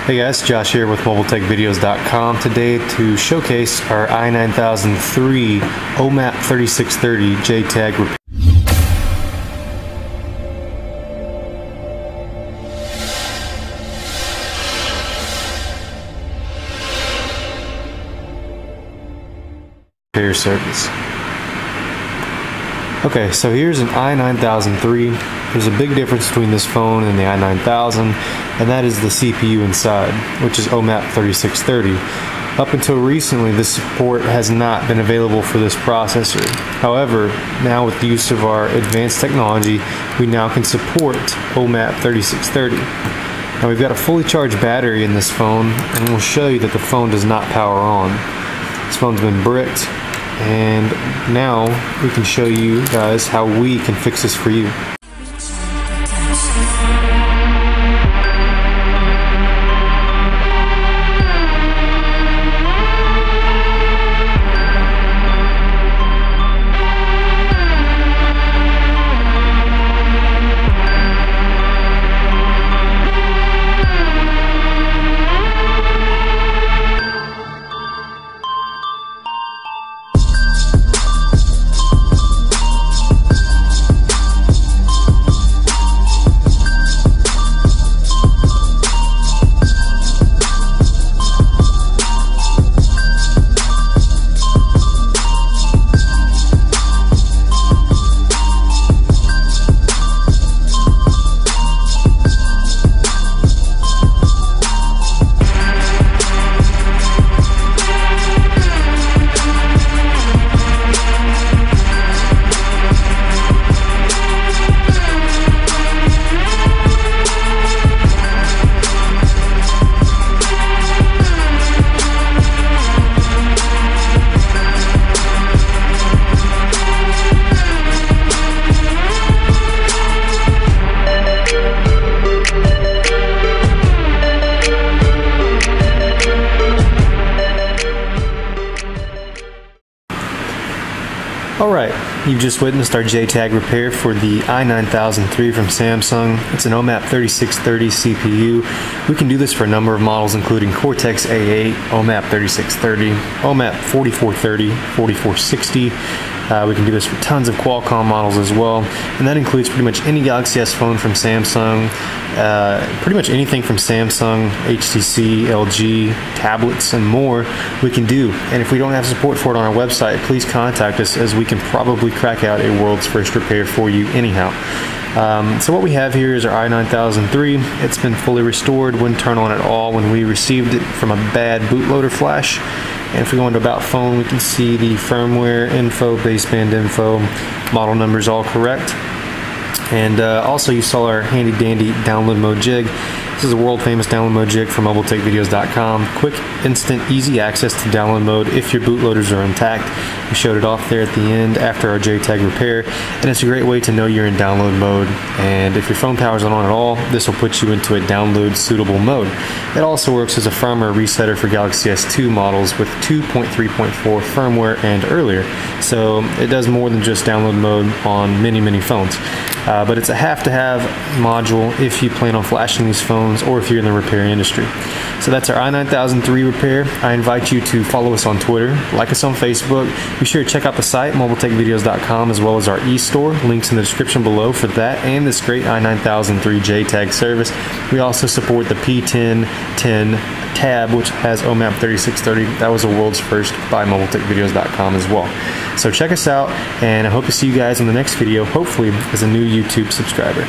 Hey guys, Josh here with MobileTechVideos.com today to showcase our I9003 OMAP 3630 JTAG repair service. Okay, so here's an I9003. There's a big difference between this phone and the i9000, and that is the CPU inside, which is OMAP 3630. Up until recently, this support has not been available for this processor. However, now with the use of our advanced technology, we now can support OMAP 3630. Now we've got a fully charged battery in this phone, and we'll show you that the phone does not power on. This phone's been bricked, and now we can show you guys how we can fix this for you. Alright, you've just witnessed our JTAG repair for the i9003 from Samsung. It's an OMAP 3630 CPU. We can do this for a number of models including Cortex A8, OMAP 3630, OMAP 4430, 4460. We can do this for tons of Qualcomm models as well, and that includes pretty much any Galaxy S phone from Samsung, pretty much anything from Samsung, HTC, LG, tablets, and more we can do. And if we don't have support for it on our website, please contact us, as we can probably crack out a world's first repair for you anyhow. So what we have here is our i9003. It's been fully restored, wouldn't turn on at all when we received it from a bad bootloader flash. And if we go into About Phone, we can see the firmware info, baseband info, model numbers all correct. And also you saw our handy dandy download mode jig. This is a world famous download mode jig from MobileTechVideos.com. Quick, instant, easy access to download mode if your bootloaders are intact. We showed it off there at the end after our JTAG repair, and it's a great way to know you're in download mode. And if your phone power's not on at all, this will put you into a download suitable mode. It also works as a firmware resetter for Galaxy S2 models with 2.3.4 firmware and earlier. So it does more than just download mode on many phones. But it's a have-to-have module if you plan on flashing these phones or if you're in the repair industry. So that's our i9003 repair. I invite you to follow us on Twitter, like us on Facebook. Be sure to check out the site, MobileTechVideos.com, as well as our e-store. Links in the description below for that and this great i9003 JTAG service. We also support the P1010 tab, which has OMAP 3630. That was a world's first by MobileTechVideos.com as well. So check us out, and I hope to see you guys in the next video, hopefully as a new YouTube subscriber.